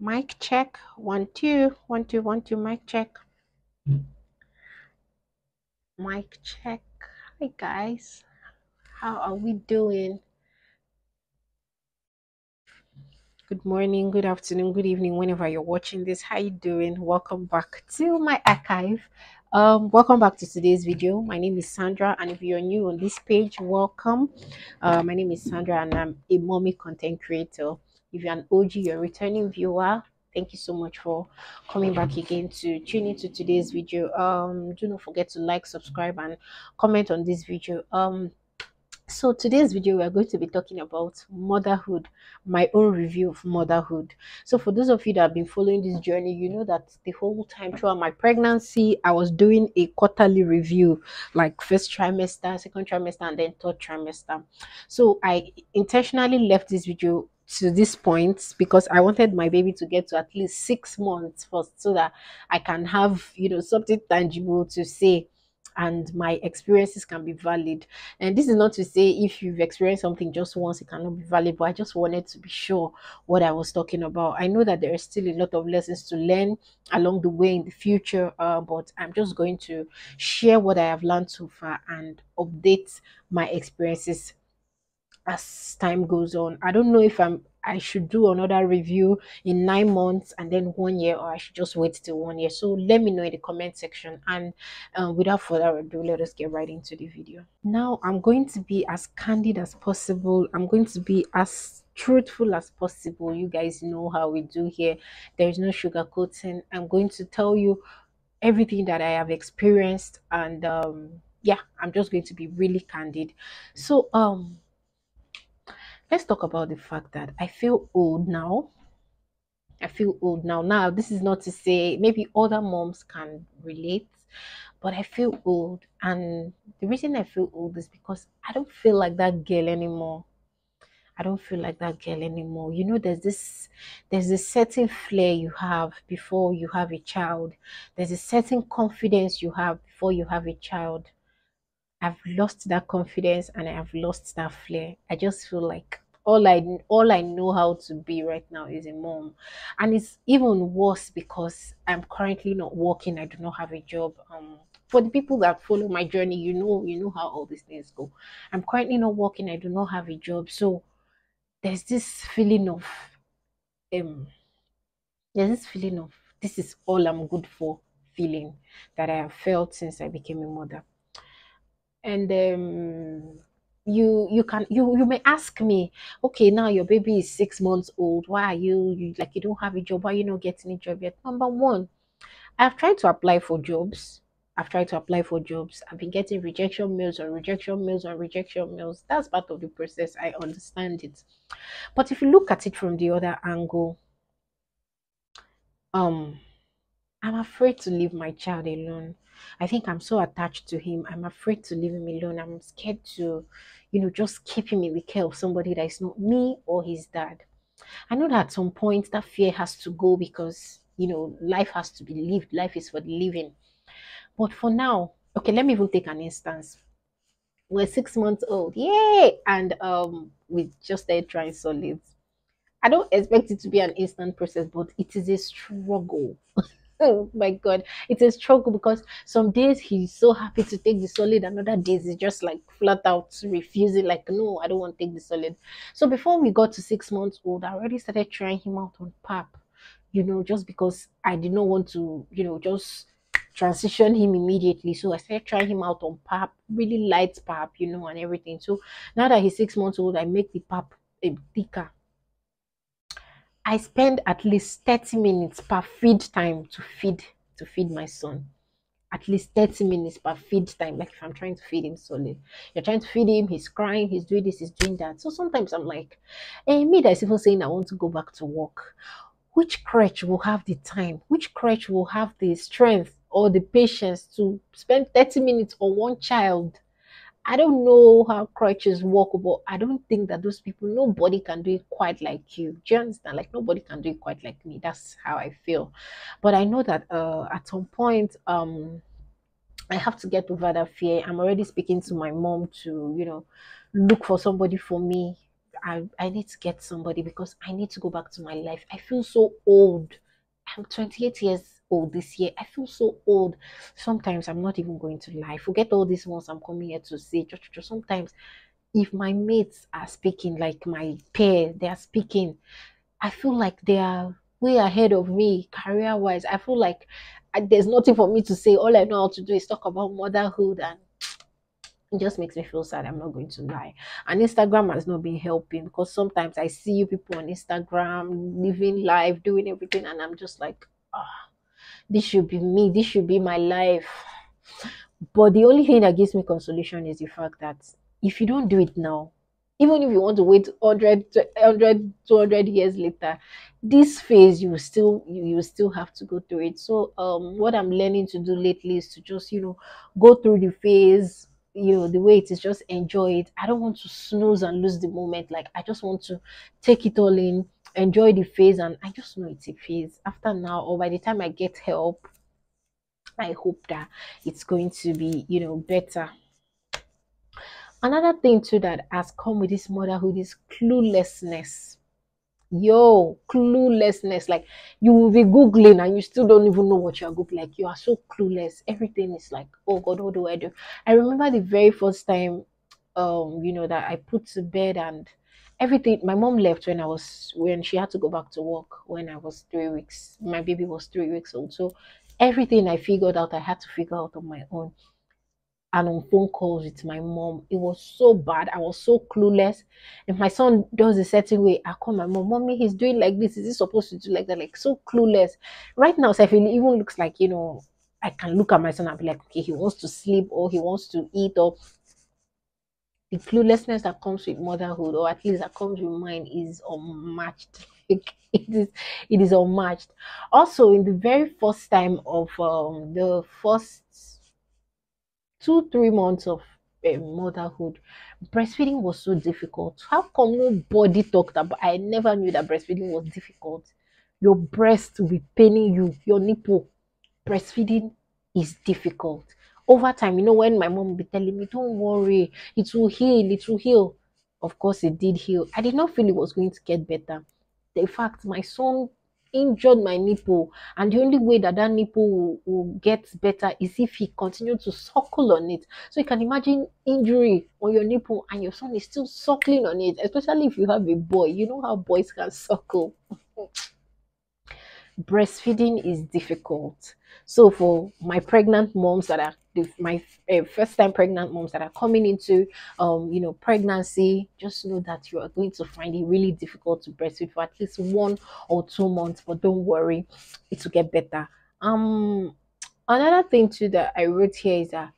Mic check. 1 2 1 2 1 2. Mic check. Mic check. Hi guys. How are we doing? Good morning, good afternoon, good evening, whenever you're watching this. How you doing? Welcome back to my archive. Welcome back to today's video. My name is Sandra, and if you're new on this page, welcome. My name is Sandra, and I'm a mommy content creator. If you're an OG, you're a returning viewer. Thank you so much for coming back again to tune into today's video. Do not forget to like, subscribe, and comment on this video. So today's video we are going to be talking about motherhood, my own review of motherhood. So for those of you that have been following this journey, you know that the whole time throughout my pregnancy I was doing a quarterly review, like first trimester, second trimester, and then third trimester. So I intentionally left this video to this point because I wanted my baby to get to at least 6 months first so that I can have something tangible to say and my experiences can be valid. And this is not to say if you've experienced something just once, it cannot be valid, but I just wanted to be sure what I was talking about. I know that there is still a lot of lessons to learn along the way in the future, but I'm just going to share what I have learned so far and update my experiences as time goes on. I don't know if I should do another review in 9 months and then 1 year, or I should just wait till 1 year. So let me know in the comment section. And without further ado, let us get right into the video. Now I'm going to be as candid as possible. I'm going to be as truthful as possible. You guys know how we do here. There is no sugarcoating. I'm going to tell you everything that I have experienced, and yeah, I'm just going to be really candid. So let's talk about the fact that I feel old now. I feel old now. Now, this is not to say maybe other moms can relate, but I feel old. And the reason I feel old is because I don't feel like that girl anymore. I don't feel like that girl anymore. You know, there's this certain flair you have before you have a child. There's a certain confidence you have before you have a child. I've lost that confidence and I have lost that flair. I just feel like all I know how to be right now is a mom. And it's even worse because I'm currently not working. I do not have a job. For the people that follow my journey, you know how all these things go. I'm currently not working, I do not have a job. So there's this feeling of um there's this feeling of this is all I'm good for feeling that I have felt since I became a mother. And you may ask me, okay, now your baby is 6 months old, why are you like, you don't have a job, why are you not getting a job yet? Number one, I've tried to apply for jobs. I've been getting rejection mails on rejection mails on rejection mails. That's part of the process. I understand it. But if you look at it from the other angle, um I'm afraid to leave my child alone. I think I'm so attached to him. I'm afraid to leave him alone. I'm scared to, just keep him in the care of somebody that is not me or his dad. I know that at some point that fear has to go because, life has to be lived. Life is for the living. But for now, okay, let me even take an instance. We're 6 months old. Yay! And we just started trying solids. I don't expect it to be an instant process, but it is a struggle. Oh my god, it's a struggle because some days he's so happy to take the solid, another days he's just like flat out refusing, like, no, I don't want to take the solid. So before we got to 6 months old, I already started trying him out on pap, just because I did not want to, just transition him immediately. So I started trying him out on pap, really light pap, and everything. So now that he's 6 months old, I make the pap thicker. I spend at least 30 minutes per feed time to feed my son. At least 30 minutes per feed time. Like if I'm trying to feed him solid. You're trying to feed him, he's crying, he's doing this, he's doing that. So sometimes I'm like, me that's even saying I want to go back to work. Which crutch will have the time? Which crutch will have the strength or the patience to spend 30 minutes on one child? I don't know how crutches work, but I don't think that those people, nobody can do it quite like you. Do you understand? Like nobody can do it quite like me. That's how I feel. But I know that at some point, I have to get over that fear. I'm already speaking to my mom to, look for somebody for me. I need to get somebody because I need to go back to my life. I feel so old. I'm 28 years old this year. I feel so old. Sometimes I'm not even going to lie. Forget all these ones I'm coming here to say. Sometimes if my mates are speaking, like my peer, they are speaking, I feel like they are way ahead of me career wise. I feel like there's nothing for me to say. All I know how to do is talk about motherhood, and it just makes me feel sad. I'm not going to lie. And Instagram has not been helping because sometimes I see you people on Instagram living life, doing everything, and I'm just like, ah, this should be me. This should be my life. But the only thing that gives me consolation is the fact that if you don't do it now, even if you want to wait 100, 200 years later, this phase you will still have to go through it. So what I'm learning to do lately is to just, go through the phase, the way it is, just enjoy it. I don't want to snooze and lose the moment. Like, I just want to take it all in, enjoy the phase, and I just know it's a phase. After now, or by the time I get help, I hope that it's going to be, better. Another thing too that has come with this motherhood is cluelessness. Yo, cluelessness. Like, you will be Googling and you still don't even know what you're Googling. Like, you are so clueless. Everything is like, oh God, what do I do? I remember the very first time that I put to bed, and everything. My mom left when she had to go back to work when I was 3 weeks. My baby was 3 weeks old. So everything I figured out, I had to figure out on my own, and on phone calls with my mom. It was so bad. I was so clueless. If my son does a certain way, I call my mom, Mommy, he's doing like this. Is he supposed to do like that? Like, so clueless. Right now, so I feel it even looks like, I can look at my son and be like, okay, he wants to sleep or he wants to eat, or the cluelessness that comes with motherhood, or at least that comes with mine, is unmatched. It is unmatched. Also, in the very first time of the first 2 3 months of motherhood, breastfeeding was so difficult. How come nobody talked about? I never knew that breastfeeding was difficult. Your breast will be paining you, your nipple. Breastfeeding is difficult. Over time, when my mom would be telling me, "Don't worry, it will heal, it will heal." Of course, it did heal. I did not feel it was going to get better. In fact, my son injured my nipple, and the only way that nipple will get better is if he continued to suckle on it. So you can imagine injury on your nipple and your son is still suckling on it, especially if you have a boy. You know how boys can suckle. Breastfeeding is difficult. So for my pregnant moms that are my first time pregnant moms that are coming into pregnancy, just know that you are going to find it really difficult to breastfeed for at least 1 or 2 months, but don't worry, it will get better. Another thing too that I wrote here is that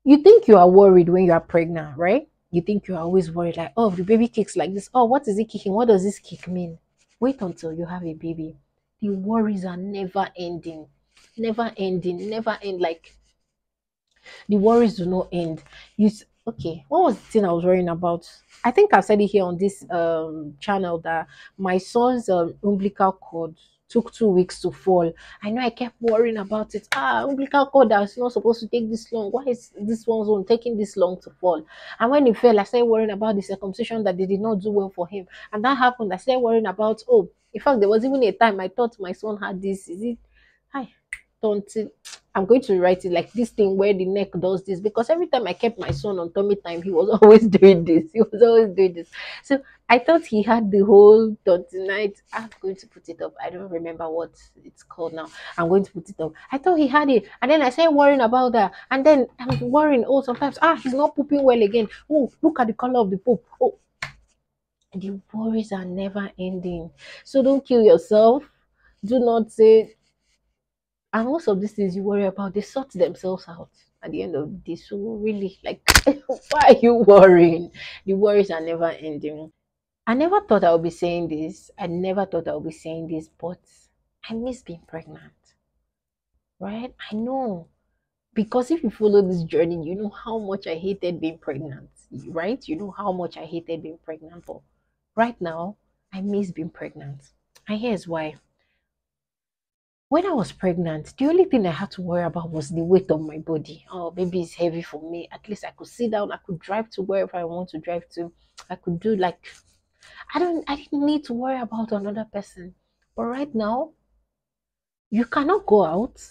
you think you are worried when you are pregnant, right? You think you are always worried, like, oh, the baby kicks like this. Oh, what is it kicking? What does this kick mean? Wait until you have a baby. The worries are never ending, never ending, never end. Like, the worries do not end. Okay, what was the thing I was worrying about? I think I've said it here on this channel that my son's umbilical cord took 2 weeks to fall. I know I kept worrying about it. Umbilical cord that's not supposed to take this long. Why is this one's one taking this long to fall? And when it fell, I started worrying about the circumcision that they did not do well for him. And that happened. I started worrying about, oh, in fact, there was even a time I thought my son had this. Is it? Hi, don't it? I'm going to write it like this thing where the neck does this, because every time I kept my son on tummy time, he was always doing this. He was always doing this. So I thought he had the whole tonight. I'm going to put it up. I don't remember what it's called now. I'm going to put it up. I thought he had it, and then I started worrying about that, and then I'm worrying. Oh, sometimes he's not pooping well again. Oh, look at the color of the poop. Oh, the worries are never ending. So don't kill yourself. Do not say, and most of these things you worry about, they sort themselves out at the end of the day. So really, like, why are you worrying? The worries are never ending. I never thought I would be saying this. I never thought I would be saying this, but I miss being pregnant. Right? I know. Because if you follow this journey, you know how much I hated being pregnant. Right? You know how much I hated being pregnant. But right now, I miss being pregnant. And here's why. When I was pregnant, the only thing I had to worry about was the weight of my body. Oh, baby is heavy for me. At least I could sit down, I could drive to wherever I want to drive to. I could do like I didn't need to worry about another person. But right now, you cannot go out.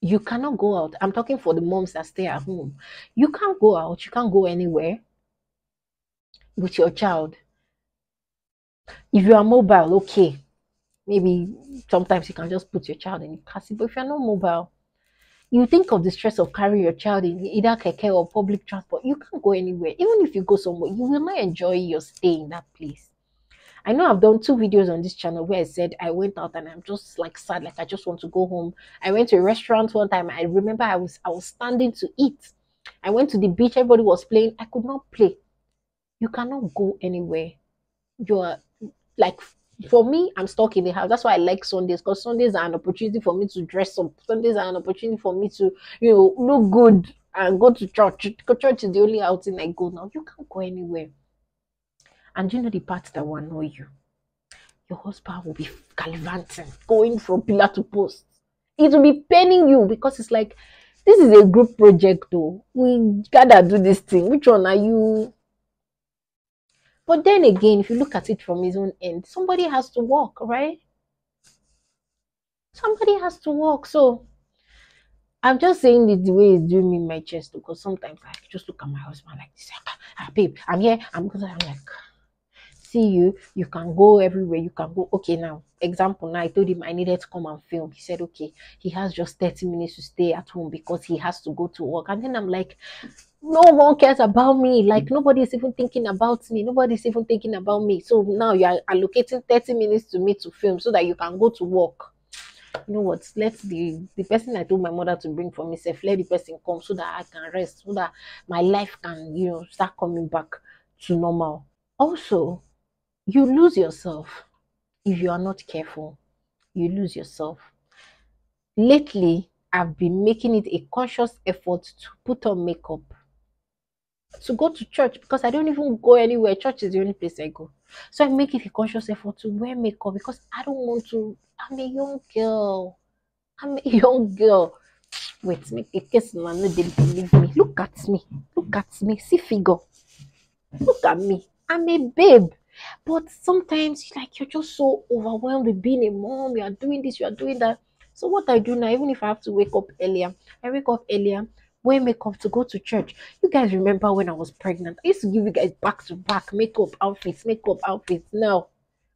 You cannot go out. I'm talking for the moms that stay at home. You can't go out. You can't go anywhere with your child. If you are mobile, okay. Maybe sometimes you can just put your child in the car seat. But if you're not mobile, you think of the stress of carrying your child in either keke or public transport. You can't go anywhere. Even if you go somewhere, you will not enjoy your stay in that place. I know I've done two videos on this channel where I said I went out and I'm just like sad, like I just want to go home. I went to a restaurant one time. I remember I was standing to eat. I went to the beach, everybody was playing. I could not play. You cannot go anywhere. You're like, for me, I'm stuck in the house. That's why I like Sundays, because Sundays are an opportunity for me to dress up. Sundays are an opportunity for me to, look good and go to church. Church is the only outing I go now. You can't go anywhere. And you know the part that will annoy you? Your husband will be gallivanting, going from pillar to post. It will be paining you because it's like, this is a group project though. We gotta do this thing. Which one are you? But then again, if you look at it from his own end, somebody has to work, right? Somebody has to work. So I'm just saying it the way it's doing me in my chest because sometimes I just look at my husband like this. Babe, I'm here. I'm like, see you. You can go everywhere. You can go. Okay, now, example. Now, I told him I needed to come and film. He said, okay, he has just 30 minutes to stay at home because he has to go to work. And then I'm like, no one cares about me. Like, nobody's even thinking about me. Nobody's even thinking about me. So now you are allocating 30 minutes to me to film so that you can go to work. You know what? Let the person I told my mother to bring for me, let the person come so that I can rest, so that my life can, start coming back to normal. Also, you lose yourself if you are not careful. You lose yourself. Lately, I've been making it a conscious effort to put on makeup, to go to church because I don't even go anywhere. Church is the only place I go. So I make it a conscious effort to wear makeup because I don't want to. I'm a young girl. I'm a young girl. Wait, make a case man, no, they believe me. Look at me. Look at me. See figure. Look at me. I'm a babe. But sometimes like you're just so overwhelmed with being a mom. You are doing this, you are doing that. So what I do now, even if I have to wake up earlier, I wake up earlier, wear makeup to go to church. You guys remember when I was pregnant? I used to give you guys back to back makeup outfits, makeup outfits. Now,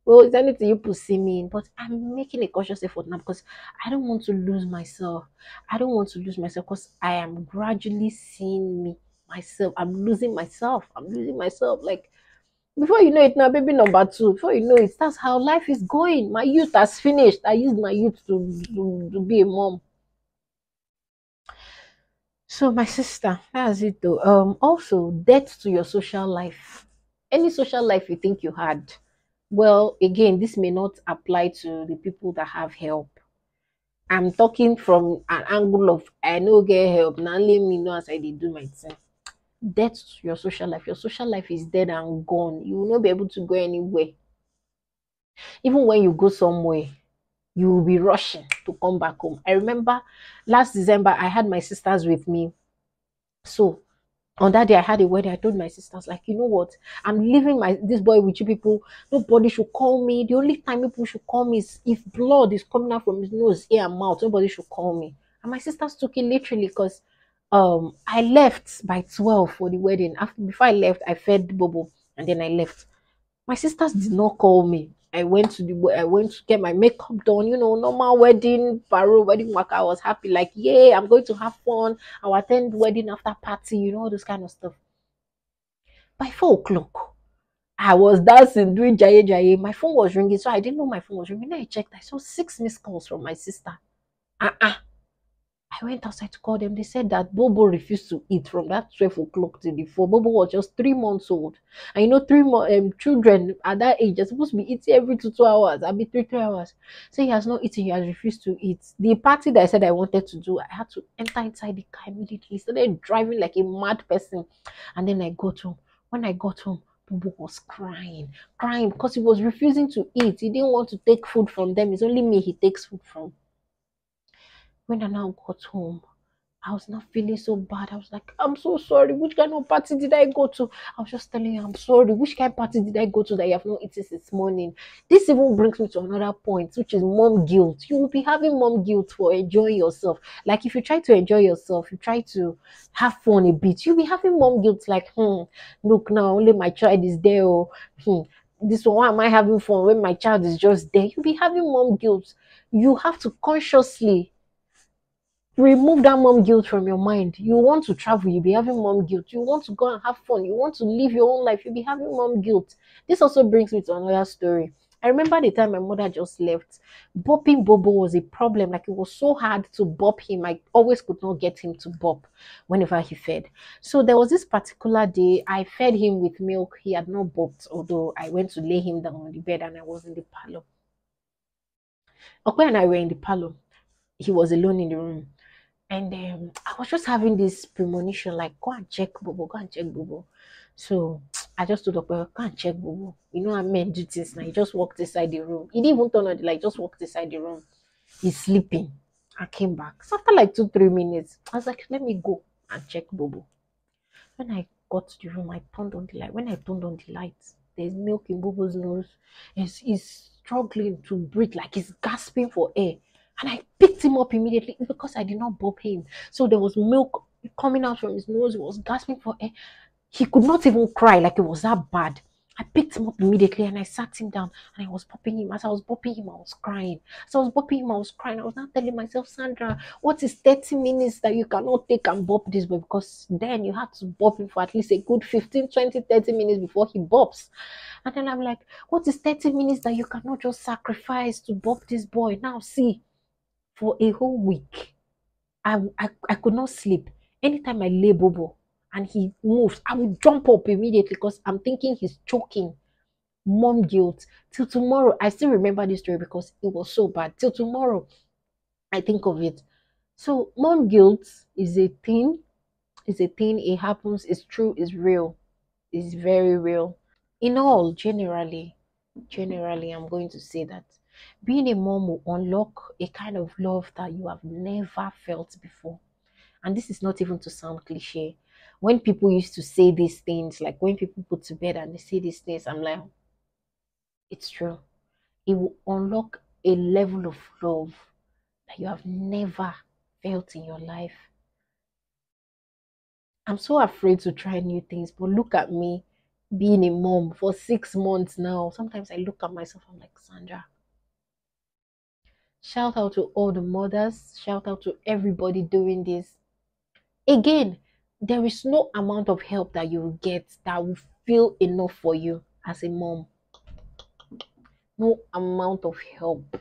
well, it's anything you put see me in, but I'm making a conscious effort now because I don't want to lose myself. I don't want to lose myself because I am gradually seeing me myself. I'm losing myself. I'm losing myself. Like before you know it now, baby number two. Before you know it, that's how life is going. My youth has finished. I used my youth to be a mom. So my sister, that's it though. Also debt to your social life. Any social life you think you had. Well, again, this may not apply to the people that have help. I'm talking from an angle of I no get help. Now let me know as I did do my thing. Debt to your social life. Your social life is dead and gone. You will not be able to go anywhere. Even when you go somewhere, you will be rushing to come back home. I remember last December, I had my sisters with me. So on that day I had a wedding. I told my sisters, like, you know what? I'm leaving this boy with you people. Nobody should call me. The only time people should call me is if blood is coming out from his nose, ear, and mouth. Nobody should call me. And my sisters took it literally because I left by 12 for the wedding. Before I left, I fed Bobo and then I left. My sisters did not call me. I went to get my makeup done, normal wedding, parole, wedding work. I was happy, like, yeah, I'm going to have fun. I'll attend wedding after party, all this kind of stuff. By 4 o'clock, I was dancing, doing jaye jaye. My phone was ringing, so I didn't know my phone was ringing. Then I checked, I saw 6 missed calls from my sister. I went outside to call them. They said that Bobo refused to eat from that 12 o'clock till the 4. Bobo was just 3 months old. And children at that age are supposed to be eating every 2 hours. I mean, 3 hours. So he has not eaten. He has refused to eat. The party that I said I wanted to do, I had to enter inside the car immediately. Started driving like a mad person. And then I got home. When I got home, Bobo was crying because he was refusing to eat. He didn't want to take food from them. It's only me he takes food from. When I now got home, I was not feeling so bad. I was like, I'm so sorry. Which kind of party did I go to? I was just telling you, I'm sorry. Which kind of party did I go to that you have not eaten since morning? This even brings me to another point, which is mom guilt. You will be having mom guilt for enjoying yourself. Like if you try to enjoy yourself, you try to have fun a bit, you'll be having mom guilt. Like, look now, only my child is there. Oh, this one, why am I having fun when my child is just there? You'll be having mom guilt. You have to consciously remove that mom guilt from your mind. You want to travel, you'll be having mom guilt. You want to go and have fun, you want to live your own life, you'll be having mom guilt. This also brings me to another story. I remember the time my mother just left. Bopping Bobo was a problem. Like it was so hard to bop him. I always could not get him to bop whenever he fed. So there was this particular day I fed him with milk. He had not bopped, although I went to lay him down on the bed and I was in the parlor. Okay, and I were in the parlor. He was alone in the room. And I was just having this premonition, like, go and check Bobo, go and check Bobo. So I just told up, go and check Bobo. You know, I meant do this now. He just walked inside the room. He didn't even turn on the light, just walked inside the room. He's sleeping. I came back. So after like 2-3 minutes, I was like, let me go and check Bobo. When I got to the room, I turned on the light. When I turned on the light, there's milk in Bobo's nose. He's struggling to breathe, like he's gasping for air. And I picked him up immediately because I did not bop him. So there was milk coming out from his nose. He was gasping for air. He could not even cry, like it was that bad. I picked him up immediately and I sat him down and I was popping him. As I was popping him, I was crying. As I was popping him, I was crying. I was not telling myself, Sandra, what is 30 minutes that you cannot take and bop this boy? Because then you have to bop him for at least a good 15, 20, 30 minutes before he bops. And then I'm like, what is 30 minutes that you cannot just sacrifice to bop this boy? Now see, for a whole week, I could not sleep. Anytime I lay Bobo and he moves, I would jump up immediately because I'm thinking he's choking. Mom guilt. Till tomorrow, I still remember this story because it was so bad. Till tomorrow, I think of it. So mom guilt is a thing. It's a thing. It happens. It's true. It's real. It's very real. In all, generally, I'm going to say that being a mom will unlock a kind of love that you have never felt before. And this is not even to sound cliche. When people used to say these things, like when people put to bed and they say these things, I'm like, it's true. It will unlock a level of love that you have never felt in your life. I'm so afraid to try new things, but look at me being a mom for 6 months now. Sometimes I look at myself, I'm like, Sandra. Shout out to all the mothers, shout out to everybody doing this. Again, there is no amount of help that you will get that will feel enough for you as a mom. No amount of help.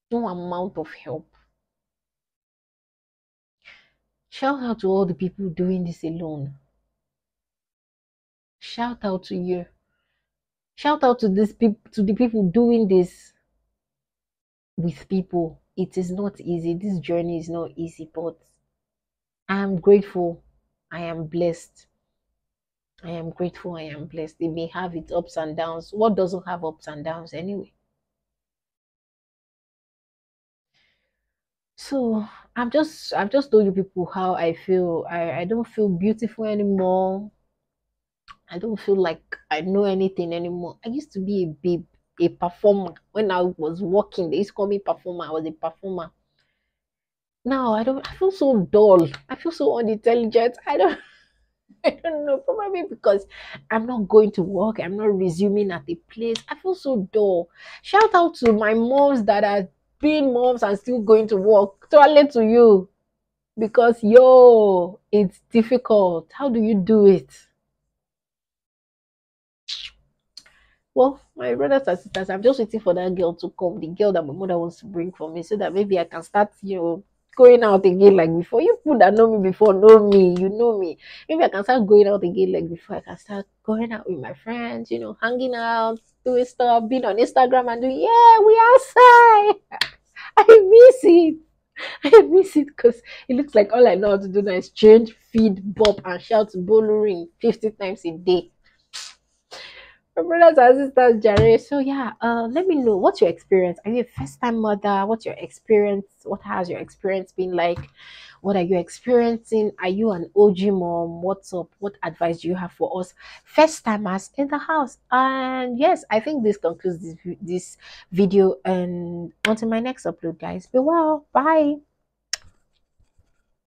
No amount of help. Shout out to all the people doing this alone. Shout out to you. Shout out to the people doing this with people. It is not easy. This journey is not easy, but I am grateful. I am blessed. I am grateful. I am blessed. They may have its ups and downs. What doesn't have ups and downs anyway? So I've just told you people how I feel. I don't feel beautiful anymore. I don't feel like I know anything anymore. I used to be a babe, a performer. When I was working, they used to call me performer. I was a performer. Now I feel so dull. I feel so unintelligent. I don't know, probably because I'm not going to work. I'm not resuming at a place. I feel so dull. Shout out to my moms that are being moms and still going to work. Toilet to you. Because yo, it's difficult. How do you do it? Well, my brothers and sisters, I'm just waiting for that girl to come, the girl that my mother wants to bring for me, so that maybe I can start, going out again like before. You people that know me before know me, you know me. Maybe I can start going out again like before. I can start going out with my friends, hanging out, doing stuff, being on Instagram and doing, yeah, we outside. I miss it. I miss it because it looks like all I know how to do now is change, feed, bop, and shout bolo ring 50 times a day. brothers and sisters, Jerry. So yeah, let me know what's your experience. Are you a first time mother? What's your experience? What has your experience been like? What are you experiencing? Are you an OG mom? What's up? What advice do you have for us first timers in the house? And yes, I think this concludes this video. And until my next upload, guys. Be well. Bye.